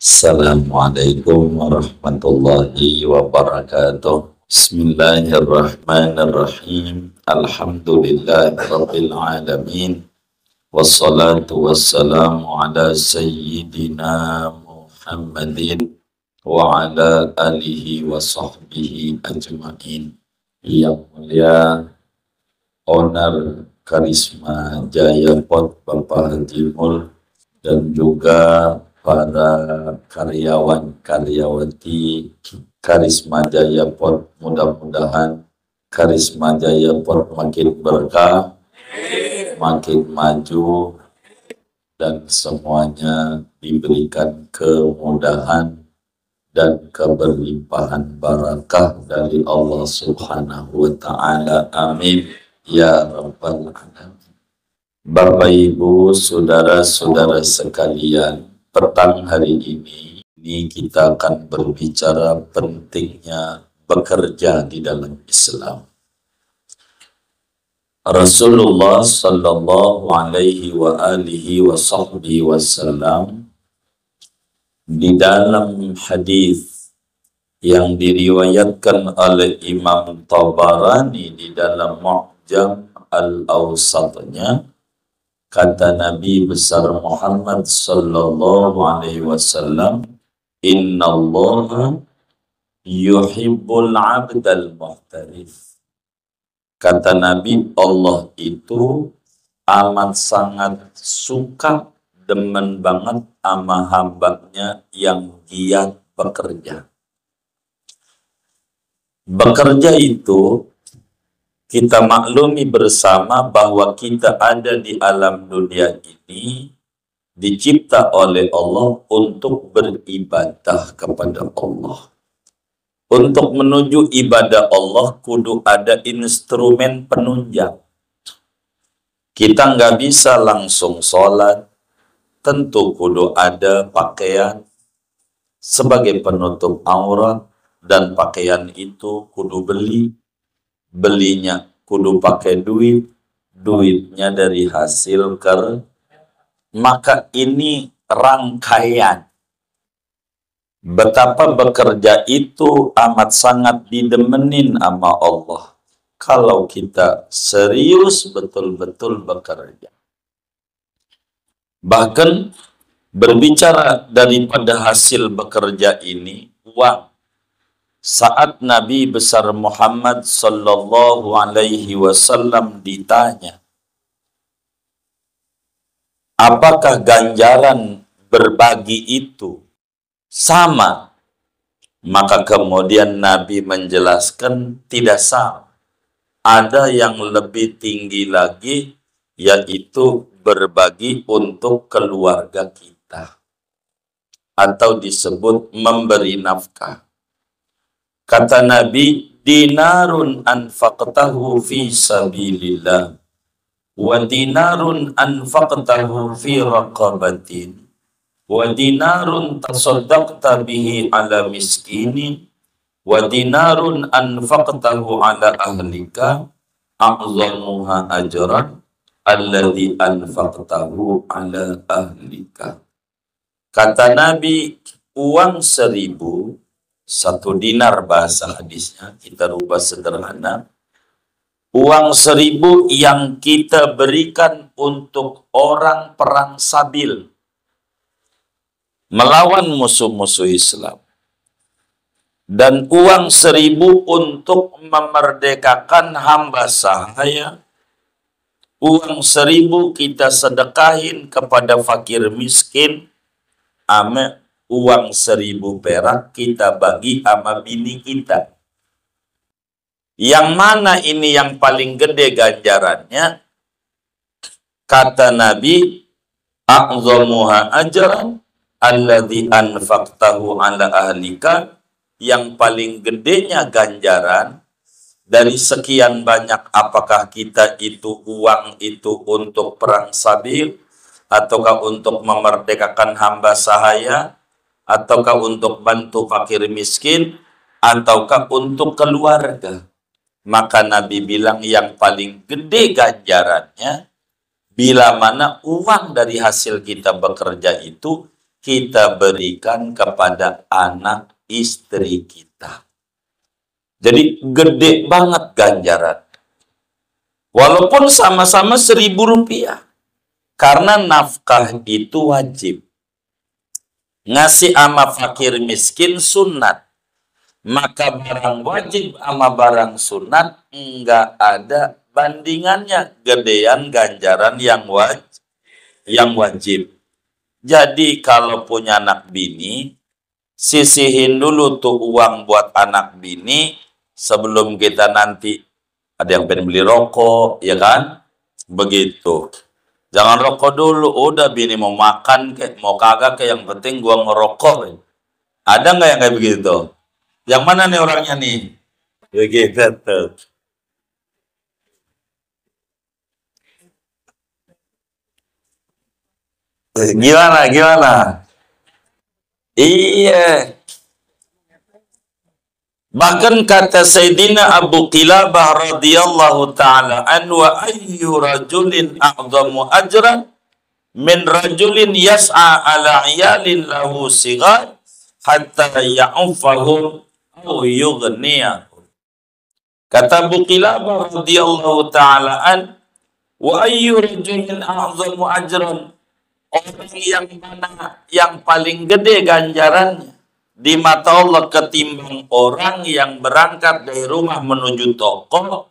Assalamualaikum warahmatullahi wabarakatuh. Bismillahirrahmanirrahim. Alhamdulillahirabbil alamin. Wassalatu wassalamu ala sayyidina Muhammadin wa ala alihi wa sahbihi ajma'in. Yang mulia Owner Karisma Jaya Pot Bapak Haji Mul dan juga para karyawan-karyawati Karisma Jaya Pot, mudah-mudahan Karisma Jaya Pot makin berkah, makin maju, dan semuanya diberikan kemudahan dan keberlimpahan barakah dari Allah Subhanahu wa Ta'ala. Amin ya Rabbal Alamin. Bapak Ibu, saudara-saudara sekalian, petang hari ini kita akan berbicara pentingnya bekerja di dalam Islam. Rasulullah sallallahu alaihi wa alihi wa sahbihi wasallam di dalam hadis yang diriwayatkan oleh Imam Tabarani di dalam Mu'jam Al-Awsatnya, kata Nabi besar Muhammad sallallahu alaihi wasallam, innallaha yuhibbul abdal muhtarif. Kata Nabi, Allah itu amat sangat suka, demen banget sama hambanya yang giat bekerja. Bekerja itu kita maklumi bersama bahwa kita ada di alam dunia ini dicipta oleh Allah untuk beribadah kepada Allah. Untuk menuju ibadah Allah kudu ada instrumen penunjang. Kita nggak bisa langsung sholat, tentu kudu ada pakaian sebagai penutup aurat, dan pakaian itu kudu belinya kudu pakai duit, duitnya dari hasil maka ini rangkaian. Betapa bekerja itu amat sangat didemenin sama Allah kalau kita serius betul-betul bekerja. Bahkan berbicara daripada hasil bekerja ini, uang. Saat Nabi besar Muhammad sallallahu alaihi wasallam ditanya, apakah ganjaran berbagi itu sama? Maka kemudian Nabi menjelaskan tidak sama. Ada yang lebih tinggi lagi, yaitu berbagi untuk keluarga kita, atau disebut memberi nafkah. Kata Nabi, dinarun anfaqtahu fi sabilillah wa dinarun anfaqtahu fi raqabatin wa dinarun tasaddaqta bihi ala miskinin wa dinarun anfaqtahu ala ahlika a'zamuha ajran alladhi anfaqtahu ala ahlika. Kata Nabi, uang 1.000, 1 dinar bahasa hadisnya, kita rubah sederhana. Uang 1.000 yang kita berikan untuk orang perang sabil, melawan musuh-musuh Islam. Dan uang 1.000 untuk memerdekakan hamba sahaya. Uang 1.000 kita sedekahin kepada fakir miskin. Uang 1.000 perak kita bagi sama bini kita. Yang mana ini yang paling gede ganjarannya? Kata Nabi, a'zamuha ajran alladhi anfaqtahu ala ahlika. Yang paling gedenya ganjaran dari sekian banyak, apakah kita itu uang itu untuk perang sabil, ataukah untuk memerdekakan hamba sahaya, ataukah untuk bantu fakir miskin, ataukah untuk keluarga. Maka Nabi bilang yang paling gede ganjarannya bila mana uang dari hasil kita bekerja itu kita berikan kepada anak istri kita. Jadi gede banget ganjaran. Walaupun sama-sama 1.000 rupiah. Karena nafkah itu wajib. Ngasih ama fakir miskin sunat. Maka barang wajib sama barang sunat enggak ada bandingannya. Gedean ganjaran yang wajib. Jadi kalau punya anak bini, sisihin dulu tuh uang buat anak bini sebelum kita nanti ada yang pengen beli rokok, ya kan? Begitu. Jangan rokok dulu, udah bini mau makan kek, mau kagak kek, yang penting gua ngerokok. Ada nggak yang kayak begitu? Yang mana nih orangnya nih? Begitu tuh. Gimana? Iya. Bahkan kata Sayyidina Abu Qilabah radhiyallahu ta'ala anhu, wa ayyu rajulin a'zamu ajran min rajulin yas'a ala iyalin lahu sigar hatta ya'ufahum au yughniyahum. Kata Abu Qilabah radhiyallahu ta'ala an, wa ayyu rajulin a'zamu ajran, orang yang mana yang paling gede ganjarannya di mata Allah ketimbang orang yang berangkat dari rumah menuju toko,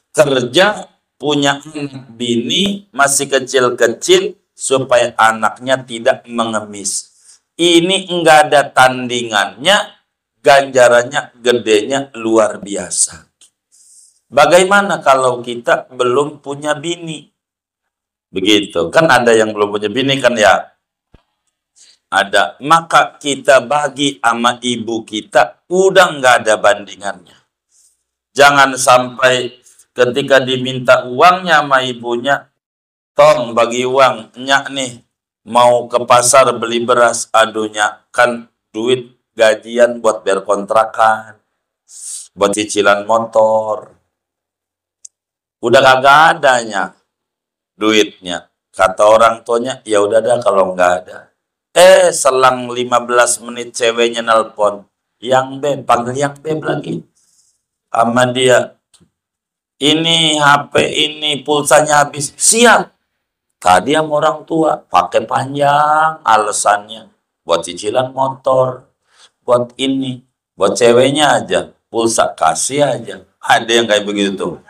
kerja, punya anak bini masih kecil-kecil supaya anaknya tidak mengemis. Ini enggak ada tandingannya, ganjarannya gedenya luar biasa. Bagaimana kalau kita belum punya bini? Begitu, kan ada yang belum punya bini kan ya? Ada, maka kita bagi sama ibu kita, udah nggak ada bandingannya. Jangan sampai ketika diminta uangnya sama ibunya, tong bagi uang, nyak nih, mau ke pasar beli beras, aduhnya, kan duit gajian buat bayar kontrakan, buat cicilan motor. Udah kagak adanya duitnya. Kata orang tuanya, ya udah dah kalau nggak ada. Selang 15 menit ceweknya nelpon. Yang beb, panggil yang beb lagi. Sama dia. Ini HP ini pulsanya habis. Siap. Tadi sama orang tua. Pakai panjang alasannya. Buat cicilan motor. Buat ini. Buat ceweknya aja. Pulsa kasih aja. Ada yang kayak begitu.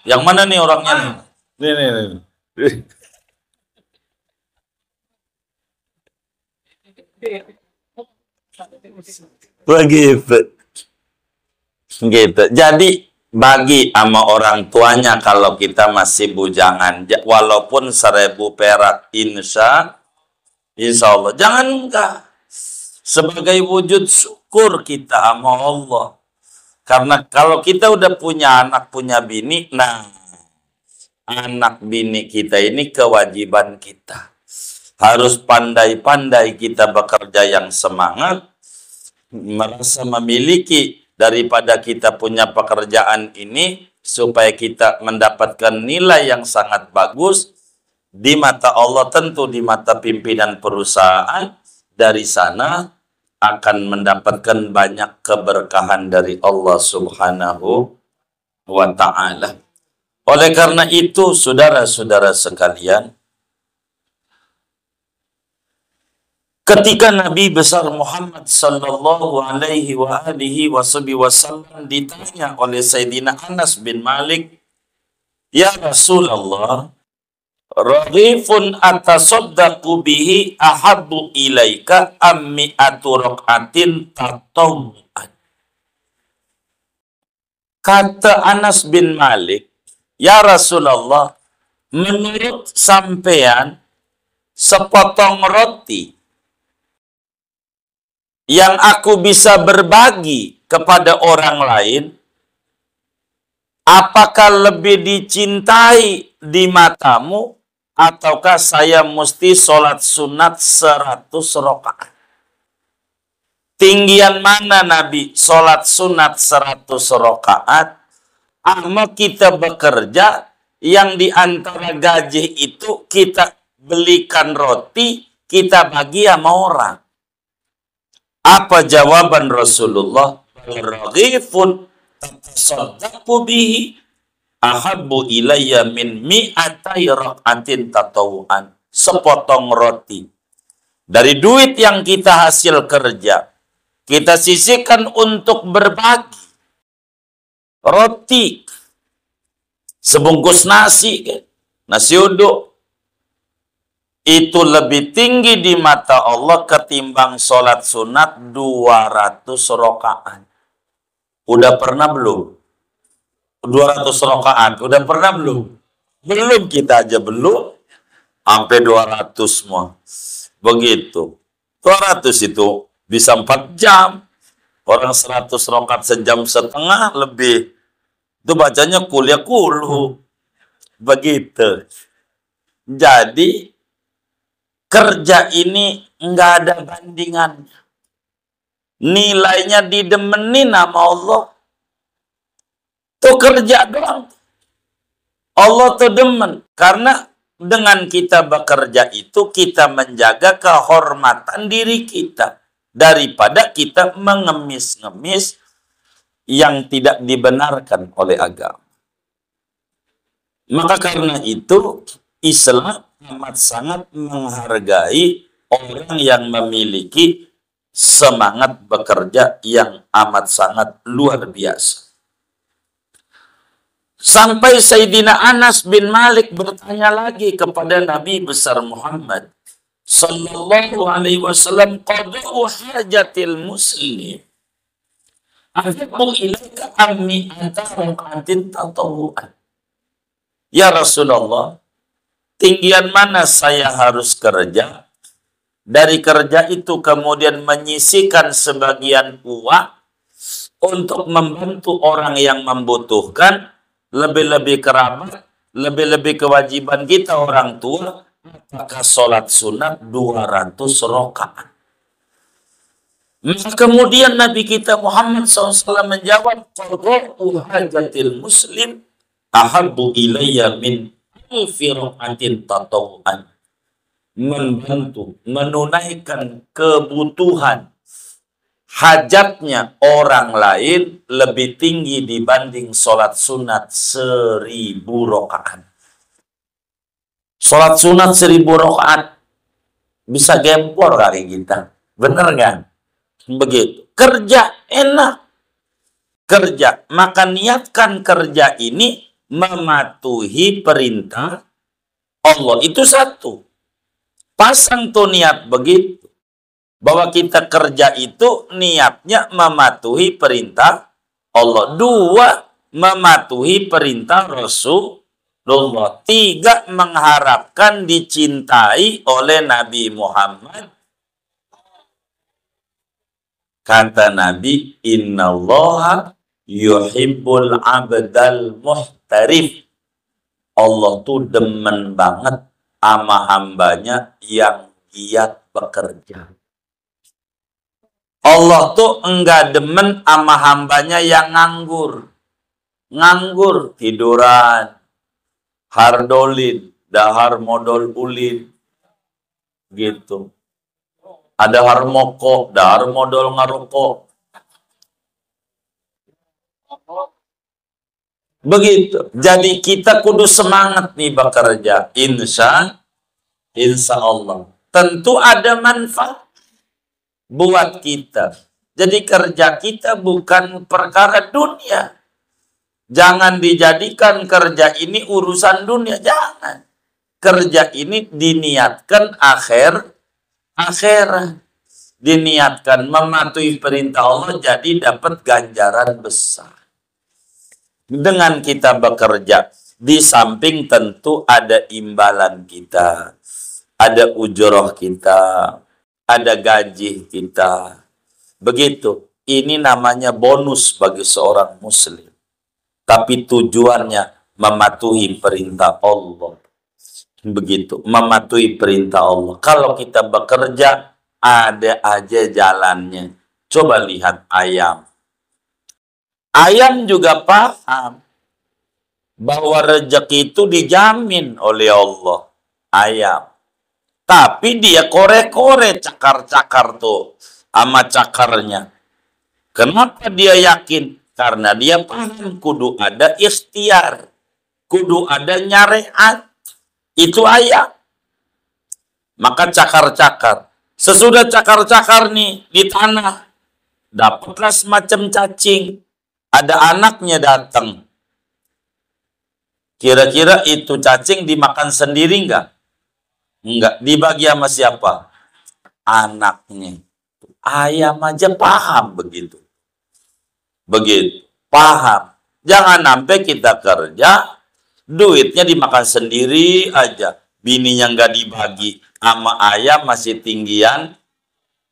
Yang mana nih orangnya nih? Nih. Begitu. Gitu. Jadi bagi sama orang tuanya kalau kita masih bujangan, walaupun 1.000 perak, insya Allah. Jangan enggak. Sebagai wujud syukur kita sama Allah. Karena kalau kita udah punya anak, punya bini, nah anak bini kita ini kewajiban kita. Harus pandai-pandai kita bekerja yang semangat, merasa memiliki daripada kita punya pekerjaan ini, supaya kita mendapatkan nilai yang sangat bagus di mata Allah, tentu di mata pimpinan perusahaan. Dari sana akan mendapatkan banyak keberkahan dari Allah Subhanahu wa ta'ala. Oleh karena itu, saudara-saudara sekalian, ketika Nabi besar Muhammad sallallahu alaihi wa alihi wasallam ditanya oleh Sayyidina Anas bin Malik, "Ya Rasulullah, raghifun atasaddaqu bihi ahabbu ilaika ammi aturaqatin tatawu'an." Kata Anas bin Malik, "Ya Rasulullah, menurut sampean sepotong roti yang aku bisa berbagi kepada orang lain, apakah lebih dicintai di matamu, ataukah saya mesti sholat sunat 100 rakaat? Tinggian mana Nabi sholat sunat 100 rakaat, ama kita bekerja yang diantara gaji itu kita belikan roti kita bagi sama orang. Apa jawaban Rasulullah? Raghifun tasaddaqu bihi ahabbu ilayya min mi'atai rak'atin tatawuan. Sepotong roti dari duit yang kita hasil kerja, kita sisihkan untuk berbagi. Roti, sebungkus nasi, nasi uduk, itu lebih tinggi di mata Allah ketimbang sholat sunat 200 rakaat. Udah pernah belum? 200 rakaat, udah pernah belum? Belum, kita aja belum. Sampai 200 semua. Begitu. 200 itu bisa 4 jam. Orang 100 rakaat sejam setengah lebih. Itu bacanya kuliah kulu. Begitu. Jadi, kerja ini nggak ada bandingannya. Nilainya didemenin sama Allah. Tuh kerja doang. Allah tuh demen. Karena dengan kita bekerja itu, kita menjaga kehormatan diri kita. Daripada kita mengemis-ngemis yang tidak dibenarkan oleh agama. Maka karena itu, Islam amat sangat menghargai orang yang memiliki semangat bekerja yang amat sangat luar biasa. Sampai Sayyidina Anas bin Malik bertanya lagi kepada Nabi besar Muhammad sallallahu alaihi wasallam, qada'u hajatil muslim ahabbu ilaika ammi antara kantin tatawuan. Ya Rasulullah, tinggian mana saya harus kerja? Dari kerja itu kemudian menyisihkan sebagian uang untuk membantu orang yang membutuhkan, lebih-lebih kerabat, lebih-lebih kewajiban kita orang tua, apakah sholat sunat 200 rakaat. Maka kemudian Nabi kita Muhammad SAW menjawab, qada'u hajatil muslim ahabbu ilayya min firqatin tatawuan. Membantu, menunaikan kebutuhan, hajatnya orang lain lebih tinggi dibanding sholat sunat 1000 rakaat. Sholat sunat 1000 rakaat bisa gempor kali kita. Bener kan? Begitu. Kerja enak. Kerja. Maka niatkan kerja ini mematuhi perintah Allah. Itu satu. Pasang tuh niat begitu. Bahwa kita kerja itu niatnya mematuhi perintah Allah. 2, mematuhi perintah Rasulullah. 3, mengharapkan dicintai oleh Nabi Muhammad. Kata Nabi, innallaha yuhibbul abdal muhtarif. Allah tuh demen banget sama hambanya yang giat bekerja. Allah tuh enggak demen sama hambanya yang nganggur. Nganggur, tiduran, hardolin, dahar modal ulin. Gitu. Ada harmoko, dahar modal ngaroko. Begitu. Jadi kita kudu semangat nih bekerja. Insya Allah. Tentu ada manfaat buat kita. Jadi kerja kita bukan perkara dunia. Jangan dijadikan kerja ini urusan dunia. Jangan. Kerja ini diniatkan akhirat. Diniatkan mematuhi perintah Allah, jadi dapat ganjaran besar. Dengan kita bekerja, di samping tentu ada imbalan kita, ada ujroh kita, ada gaji kita. Begitu. Ini namanya bonus bagi seorang muslim. Tapi tujuannya mematuhi perintah Allah. Begitu. Mematuhi perintah Allah. Kalau kita bekerja, ada aja jalannya. Coba lihat ayam. Ayam juga paham bahwa rezeki itu dijamin oleh Allah. Ayam. Tapi dia kore-kore cakar-cakar tuh sama cakarnya. Kenapa dia yakin? Karena dia paham kudu ada ikhtiar. Kudu ada nyariat. Itu ayat. Maka cakar-cakar. Sesudah cakar-cakar nih di tanah, dapatlah semacam cacing. Ada anaknya datang. Kira-kira itu cacing dimakan sendiri enggak? Enggak. Dibagi sama siapa? Anaknya. Ayam aja paham begitu. Begitu. Paham. Jangan sampai kita kerja, duitnya dimakan sendiri aja. Bininya nggak dibagi. Sama ayam masih tinggian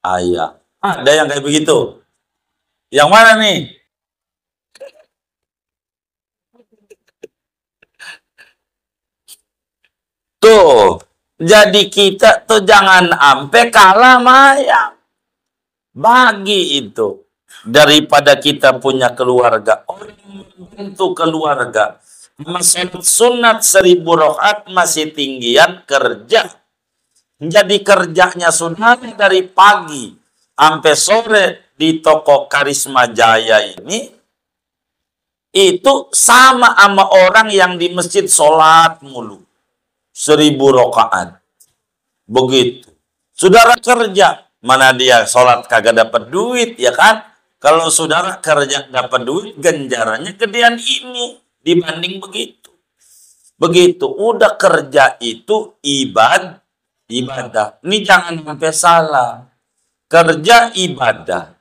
ayam. Ada yang kayak begitu. Yang mana nih? Tuh. Jadi kita tuh jangan sampai kalah sama ayam. Bagi itu. Daripada kita punya keluarga. Orang membantu keluarga. Salat sunat 1000 rakaat masih tinggian kerja. Jadi kerjanya sunat dari pagi sampai sore di toko Karisma Jaya ini itu sama orang yang di masjid sholat mulu 1000 rakaat. Begitu. Saudara kerja, mana dia sholat kagak dapat duit, ya kan? Kalau saudara kerja dapat duit, ganjarannya gedean ini dibanding begitu. Begitu. Udah kerja itu ibadah. Ini jangan sampai salah. Kerja ibadah.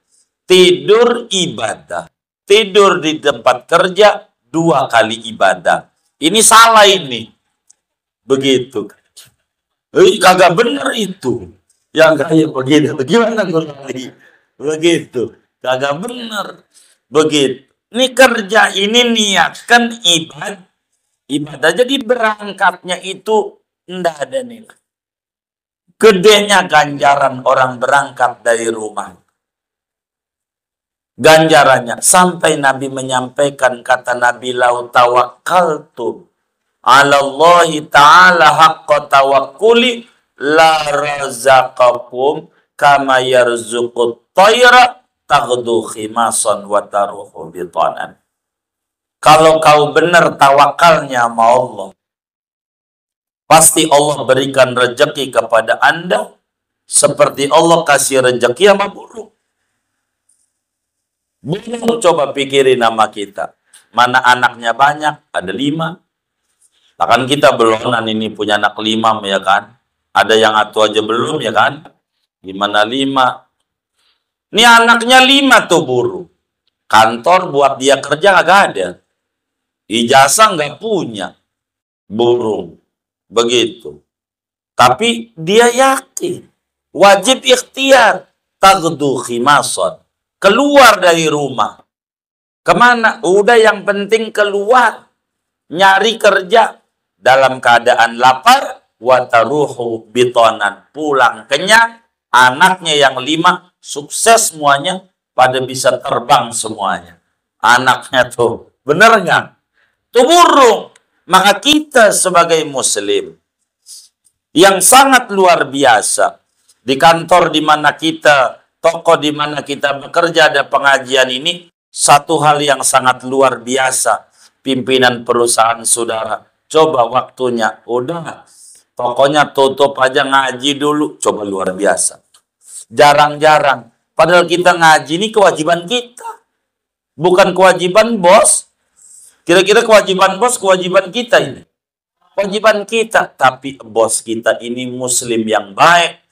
Tidur ibadah. Tidur di tempat kerja 2 kali ibadah. Ini salah ini. Begitu. Kagak bener itu. Yang kayak begitu. Gimana lagi? Begitu. Kagak bener. Begitu. Ini kerja ini niatkan ibadah. Jadi berangkatnya itu enggak ada nilai. Gedenya ganjaran orang berangkat dari rumah. Ganjarannya. Sampai Nabi menyampaikan, kata Nabi, lau tawakkaltu ala Allahi ta'ala haqqa tawakkuli la razaqakum kama yarzuqut tayra taghdu khimasan wa taruhu bitanan. Kalau kau benar tawakalnya sama Allah, pasti Allah berikan rezeki kepada Anda seperti Allah kasih rezeki sama burung. Burung coba pikirin nama kita. Mana anaknya banyak? Ada 5. Bahkan kita belum ini punya anak 5, ya kan? Ada yang atu aja belum, ya kan? Gimana 5? Ini anaknya 5 tuh burung. Kantor buat dia kerja kagak ada. Ijazah nggak punya. Burung. Begitu. Tapi dia yakin. Wajib ikhtiar. Taghdu khimasan. Keluar dari rumah. Kemana? Udah yang penting keluar. Nyari kerja. Dalam keadaan lapar. Wataruhu bitonan. Pulang kenyang. Anaknya yang 5. Sukses semuanya. Pada bisa terbang semuanya. Anaknya tuh. Bener nggak? Tuh burung. Maka kita sebagai muslim. Yang sangat luar biasa. Di kantor di mana kita, toko di mana kita bekerja, ada pengajian ini, satu hal yang sangat luar biasa. Pimpinan perusahaan saudara, coba waktunya, udah, tokonya tutup aja ngaji dulu, coba luar biasa. Jarang-jarang, padahal kita ngaji ini kewajiban kita, bukan kewajiban bos. Kira-kira kewajiban bos, kewajiban kita ini. Kewajiban kita, tapi bos kita ini muslim yang baik,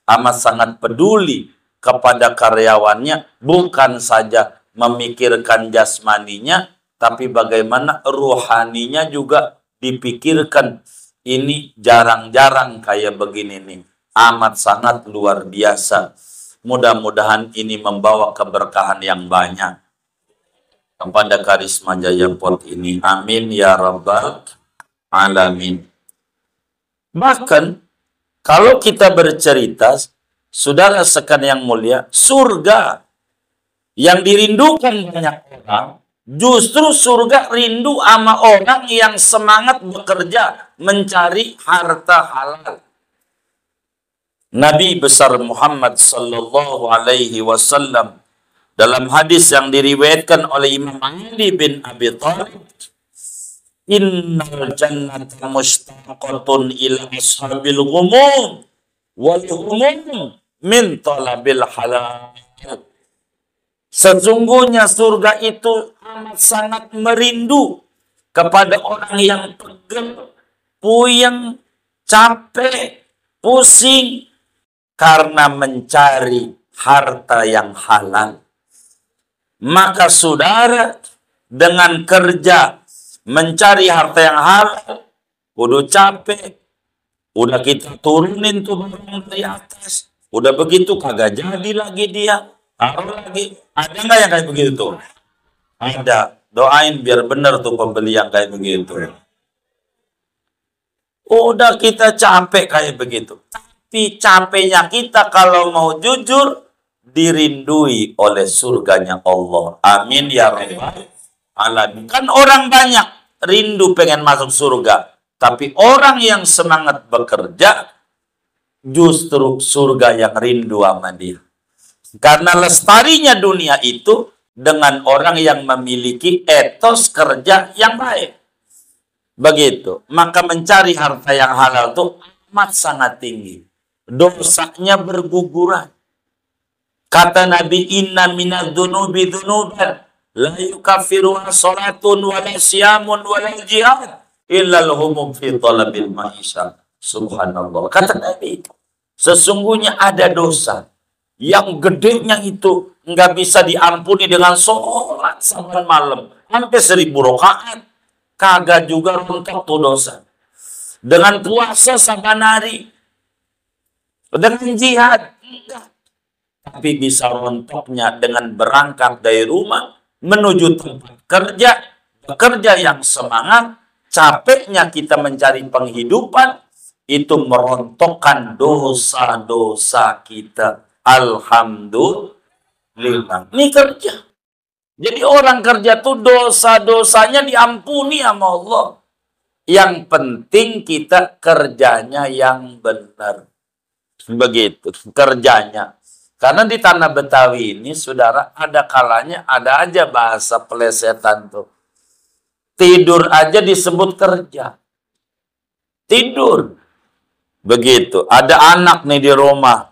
amat sangat peduli kepada karyawannya, bukan saja memikirkan jasmaninya, tapi bagaimana ruhaninya juga dipikirkan. Ini jarang-jarang kayak begini nih. Amat sangat luar biasa. Mudah-mudahan ini membawa keberkahan yang banyak kepada Karisma Jaya Pot ini. Amin ya rabbal alamin. Bahkan kalau kita bercerita, saudara sekalian yang mulia, surga yang dirindukan banyak orang, justru surga rindu sama orang yang semangat bekerja mencari harta halal. Nabi besar Muhammad sallallahu alaihi wasallam dalam hadis yang diriwayatkan oleh Imam Ali bin Abi Thalib, innal jannata mushtaqatun ila ashabil ghumum wal humum min talabil halal. Sesungguhnya surga itu amat sangat merindu kepada orang yang pegel, puyeng, capek, pusing karena mencari harta yang halal. Maka saudara, dengan kerja mencari harta yang halal, udah capek, udah kita turunin tuh barang dari atas, udah begitu kagak jadi lagi dia, taruh lagi. Ada nggak yang kayak begitu tuh? Ada. Doain biar bener tuh pembeli yang kayak begitu. Udah kita capek kayak begitu. Tapi capeknya kita kalau mau jujur, dirindui oleh surganya Allah. Amin ya rabbal alamin. Kan orang banyak rindu pengen masuk surga, tapi orang yang semangat bekerja justru surga yang rindu sama dia. Karena lestarinya dunia itu dengan orang yang memiliki etos kerja yang baik. Begitu. Maka mencari harta yang halal itu amat sangat tinggi. Dosanya berguguran. Kata Nabi, inna minadz dzunubi dzunuban la yukaffiruha salatun wala siyamun wala jihad illal humum fi talabil maisha. Subhanallah. Kata Nabi, sesungguhnya ada dosa yang gedenya itu nggak bisa diampuni dengan sholat sampai malam sampai 1000 rakaat, kagak juga rontok tuh dosa. Dengan puasa sampai hari, dengan jihad enggak. Tapi bisa rontoknya dengan berangkat dari rumah menuju tempat kerja, bekerja yang semangat, capeknya kita mencari penghidupan, itu merontokkan dosa-dosa kita. Alhamdulillah. Ini kerja. Jadi orang kerja tuh dosa-dosanya diampuni sama Allah. Yang penting kita kerjanya yang benar. Begitu, kerjanya. Karena di tanah Betawi ini, saudara, ada kalanya ada aja bahasa pelesetan tuh. Tidur aja disebut kerja. Tidur. Begitu. Ada anak nih di rumah.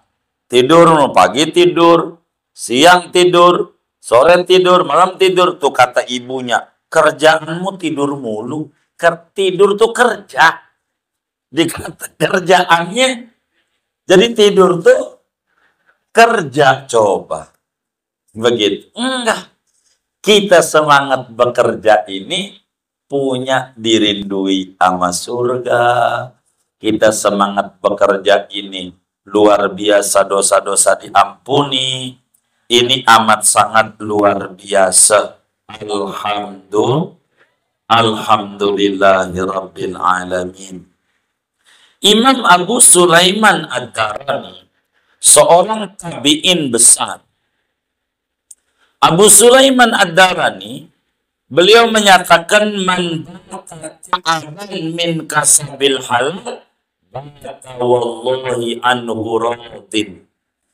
Tidur, pagi tidur, siang tidur, sore tidur, malam tidur. Tuh kata ibunya, kerjaanmu tidur mulu. Tidur tuh kerja. Dikata kerjaannya, jadi tidur tuh kerja. Coba. Begitu. Enggak. Kita semangat bekerja ini punya dirindui sama surga. Kita semangat bekerja ini luar biasa, dosa-dosa diampuni. Ini amat sangat luar biasa. Alhamdulillahirabbil alamin. Imam Abu Sulaiman Ad-Darani, seorang tabi'in besar. Abu Sulaiman Ad-Darani, beliau menyatakan, man ta'aban min kasabil halal wallahi anhu radin.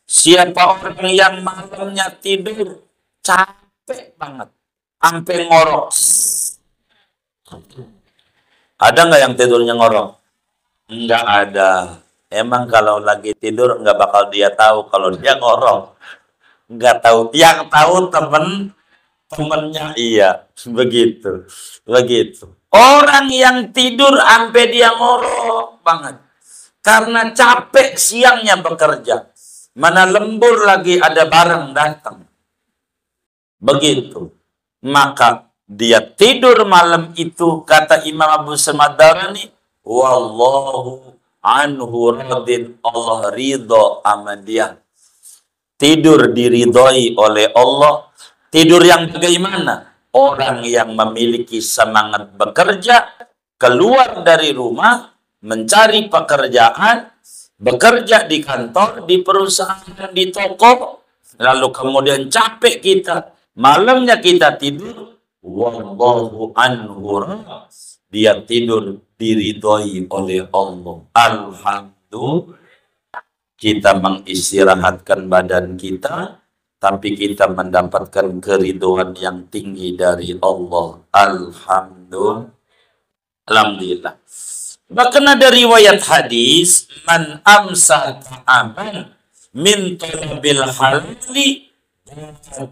Siapa orang yang malamnya tidur capek banget sampai ngorok. Ada nggak yang tidurnya ngorok? Nggak ada. Emang kalau lagi tidur nggak bakal dia tahu kalau dia ngorok. Nggak tahu. Yang tahu temennya. Iya, begitu. Orang yang tidur sampai dia ngorok banget. Karena capek siangnya bekerja. Mana lembur lagi ada barang datang. Begitu. Maka dia tidur malam itu, kata Imam Abu Sulaiman Ad-Darani, wallahu anhu radin. Allah ridho sama dia. Tidur diridhoi oleh Allah. Tidur yang bagaimana? Orang yang memiliki semangat bekerja, keluar dari rumah, mencari pekerjaan, bekerja di kantor, di perusahaan, di toko, lalu kemudian capek kita, malamnya kita tidur, wallahu anhu, dia tidur diridhoi oleh Allah. Alhamdulillah. kita mengistirahatkan badan kita, tapi kita mendapatkan keridhaan yang tinggi dari Allah. Alhamdulillah. Bahkan ada riwayat hadis, man amsa ta'aman min talabil halali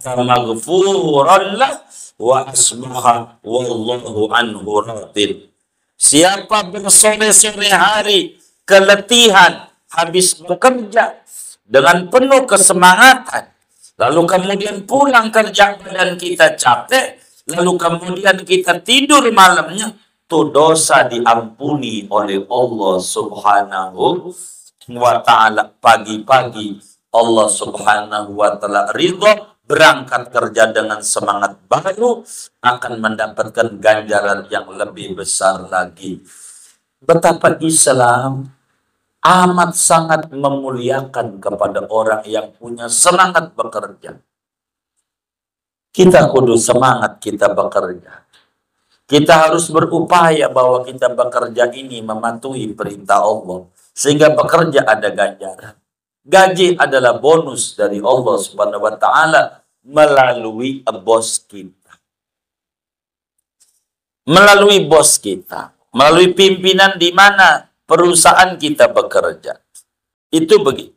maghfuran lah wa asbaha wallahu anhu radin. Siapa bersore-sore hari keletihan habis bekerja dengan penuh kesemangatan, lalu kemudian pulang kerja badan kita capek, lalu kemudian kita tidur malamnya, itu dosa diampuni oleh Allah Subhanahu wa ta'ala. Pagi-pagi Allah Subhanahu wa ta'ala ridho, berangkat kerja dengan semangat baru, akan mendapatkan ganjaran yang lebih besar lagi. Betapa Islam amat sangat memuliakan kepada orang yang punya semangat bekerja. Kita kudu semangat kita bekerja. Kita harus berupaya bahwa kita bekerja ini mematuhi perintah Allah, sehingga bekerja ada ganjaran. Gaji adalah bonus dari Allah Subhanahu wa ta'ala melalui bos kita. Melalui bos kita, melalui pimpinan di mana perusahaan kita bekerja. Itu begitu.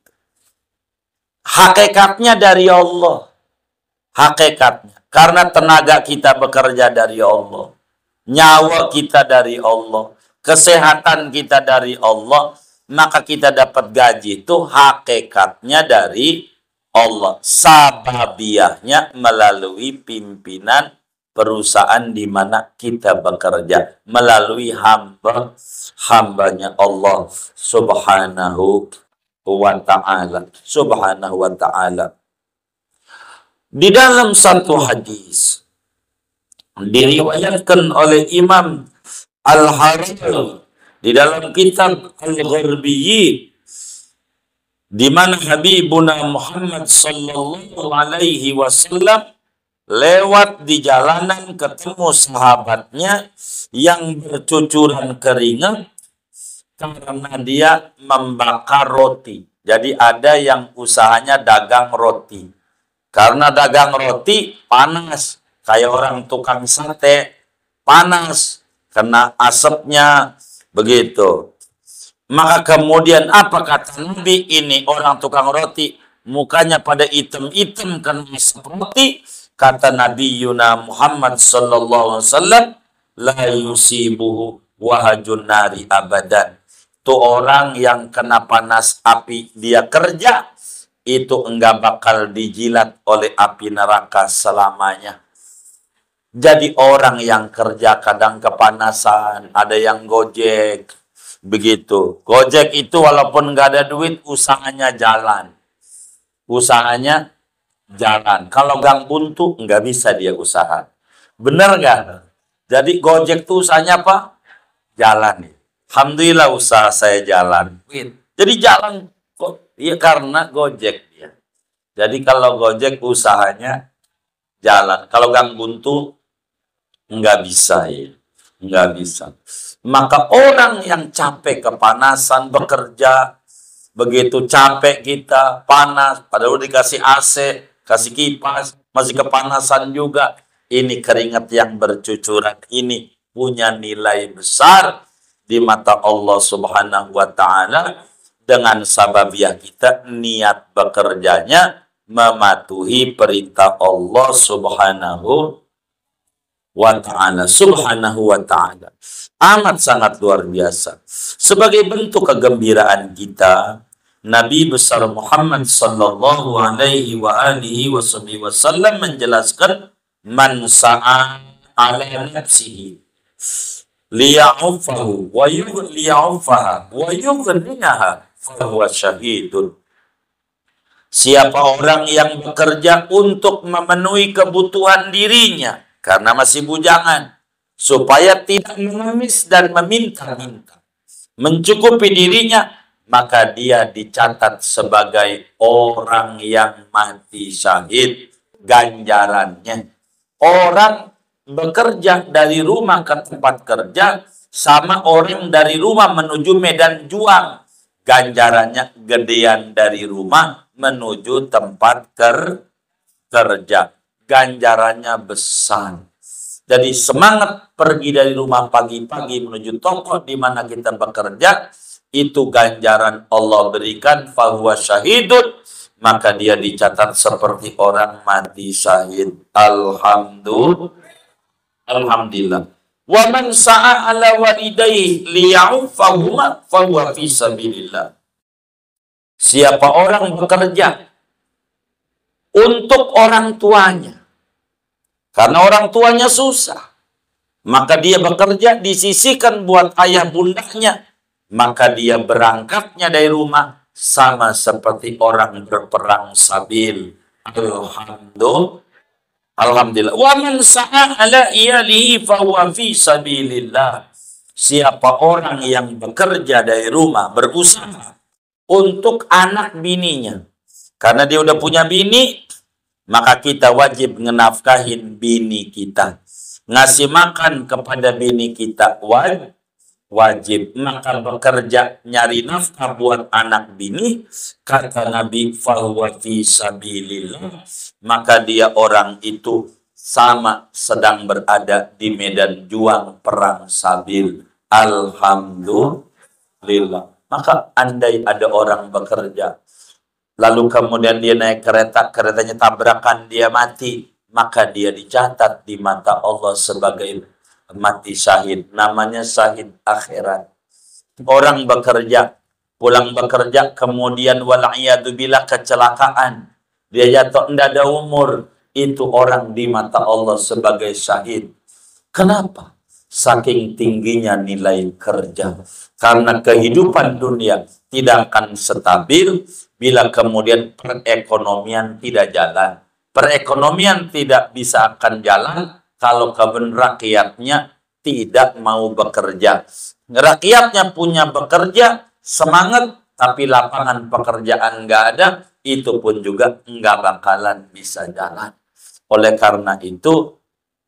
Hakikatnya dari Allah. Hakikatnya. Karena tenaga kita bekerja dari Allah. Nyawa kita dari Allah. Kesehatan kita dari Allah. Maka kita dapat gaji itu hakikatnya dari Allah. Sababiahnya melalui pimpinan perusahaan di mana kita bekerja, melalui hambanya Allah Subhanahu wa ta'ala. Subhanahu wa ta'ala. Di dalam satu hadis diriwayatkan oleh Imam Al-Haramain di dalam kitab Al-Gharbiyyin, di mana Habibuna Muhammad sallallahu alaihi wasallam lewat di jalanan ketemu sahabatnya yang bercucuran keringat karena dia membakar roti. Jadi ada yang usahanya dagang roti. Karena dagang roti panas, kayak orang tukang sate, panas, kena asapnya, begitu. Maka kemudian apa kata Nabi? Ini orang tukang roti, mukanya pada hitam-hitam karena asap roti. Kata Nabi Yuna Muhammad sallallahu alaihi wasallam, la yusibuhu wahajun nari abadan. Itu orang yang kena panas api dia kerja, itu enggak bakal dijilat oleh api neraka selamanya. Jadi orang yang kerja kadang kepanasan, ada yang gojek, begitu. Gojek itu walaupun nggak ada duit, usahanya jalan. Usahanya jalan. Kalau gang buntu, nggak bisa dia usaha. Bener nggak? Jadi Gojek itu usahanya apa? Jalan. Alhamdulillah usaha saya jalan. Jadi jalan kok? Ya karena Gojek dia. Jadi kalau Gojek usahanya jalan. Kalau gang buntu, nggak bisa ya. Nggak bisa. Maka orang yang capek kepanasan bekerja, begitu capek kita, panas, padahal dikasih AC, kasih kipas, masih kepanasan juga. Ini keringat yang bercucuran ini punya nilai besar di mata Allah Subhanahu wa ta'ala. Dengan sababiah kita niat bekerjanya mematuhi perintah Allah Subhanahu wa ta'ala. Subhanahu wa ta'ala. Amat sangat luar biasa. Sebagai bentuk kegembiraan kita, Nabi besar Muhammad sallallahu alaihi wa alihi wasallam menjelaskan, man sa'a ala nafsihi liya'ufahu wa liya'ufaha wa yughniyaha fahuwa syahidun. Siapa orang yang bekerja untuk memenuhi kebutuhan dirinya karena masih bujangan, supaya tidak mengemis dan meminta-minta, mencukupi dirinya, maka dia dicatat sebagai orang yang mati syahid. Ganjarannya, orang bekerja dari rumah ke tempat kerja sama orang dari rumah menuju medan juang. ganjarannya gedean dari rumah menuju tempat kerja. Ganjarannya besar. Jadi semangat pergi dari rumah pagi-pagi menuju toko di mana kita bekerja, itu ganjaran Allah berikan, fahuwa syahidun, maka dia dicatat seperti orang mati syahid. Alhamdulillah. Wa man sa'a ala walidayhi liya'ufahuma fahuwa fi sabilillah. Siapa orang bekerja untuk orang tuanya, karena orang tuanya susah, maka dia bekerja disisihkan buat ayah bundanya, maka dia berangkatnya dari rumah sama seperti orang berperang sabil. Alhamdulillah. Wa man sa'a ala iyalihi fa huwa fi sabilillah. Siapa orang yang bekerja dari rumah, berusaha untuk anak bininya, karena dia udah punya bini, maka kita wajib ngenafkahin bini kita. Ngasih makan kepada bini kita wajib. Maka bekerja nyari nafkah buat anak bini, kata Nabi, fahuwa fi sabilillah, maka dia orang itu sama sedang berada di medan juang perang sabil. Alhamdulillah. Maka andai ada orang bekerja, lalu kemudian dia naik kereta, keretanya tabrakan, dia mati, maka dia dicatat di mata Allah sebagai mati syahid. Namanya syahid akhirat. Orang bekerja, pulang bekerja, kemudian wala'iyadzubillah kecelakaan, dia jatuh, tidak ada umur, itu orang di mata Allah sebagai syahid. Kenapa? Saking tingginya nilai kerja. Karena kehidupan dunia tidak akan stabil bila kemudian perekonomian tidak jalan. Perekonomian tidak bisa akan jalan kalau kemudian rakyatnya tidak mau bekerja. Rakyatnya punya bekerja, semangat, tapi lapangan pekerjaan nggak ada, itu pun juga nggak bakalan bisa jalan. Oleh karena itu,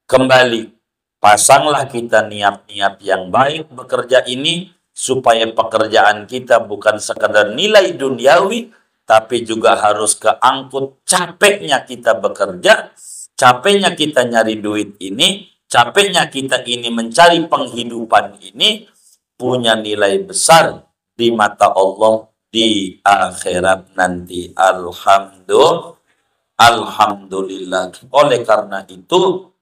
kembali, pasanglah kita niat-niat yang baik bekerja ini, supaya pekerjaan kita bukan sekadar nilai duniawi, tapi juga harus keangkut capeknya kita bekerja, capeknya kita nyari duit ini, capeknya kita ini mencari penghidupan ini, punya nilai besar di mata Allah di akhirat nanti. Alhamdulillah. Oleh karena itu,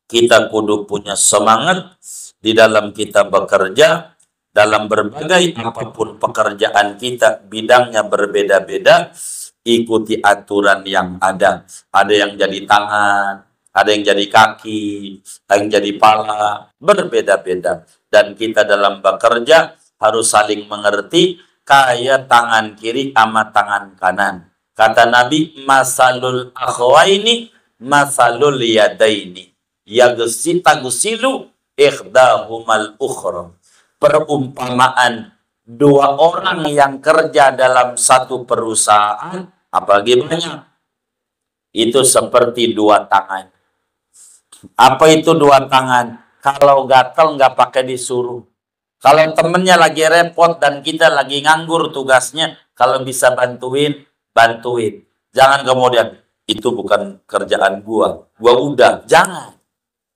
kita kudu punya semangat di dalam kita bekerja, dalam berbagai apapun pekerjaan kita, bidangnya berbeda-beda, ikuti aturan yang ada. Ada yang jadi tangan, ada yang jadi kaki, ada yang jadi pala, berbeda-beda. Dan kita dalam bekerja harus saling mengerti, kayak tangan kiri sama tangan kanan. Kata Nabi, masalul akhwaini masalul yadaini yagsitagusilu ikhdahumal ukhra. Perumpamaan dua orang yang kerja dalam satu perusahaan, apalagi banyak, itu seperti dua tangan. Apa itu dua tangan? Kalau gatel nggak pakai disuruh. Kalau temennya lagi repot dan kita lagi nganggur tugasnya, kalau bisa bantuin, bantuin. Jangan kemudian, itu bukan kerjaan gua udah. Jangan.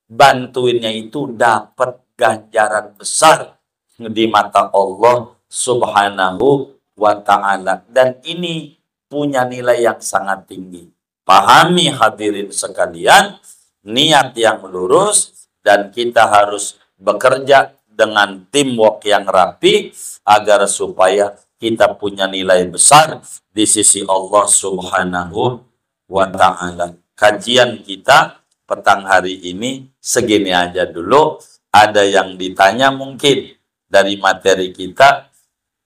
Bantuinnya itu dapat ganjaran besar di mata Allah Subhanahu wa ta'ala. Dan ini punya nilai yang sangat tinggi. Pahami hadirin sekalian, niat yang lurus, dan kita harus bekerja dengan teamwork yang rapi agar supaya kita punya nilai besar di sisi Allah Subhanahu wa ta'ala. Kajian kita petang hari ini segini aja dulu. Ada yang ditanya mungkin dari materi kita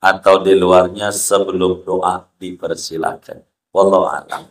atau di luarnya, sebelum doa dipersilakan. Wallahu a'lam.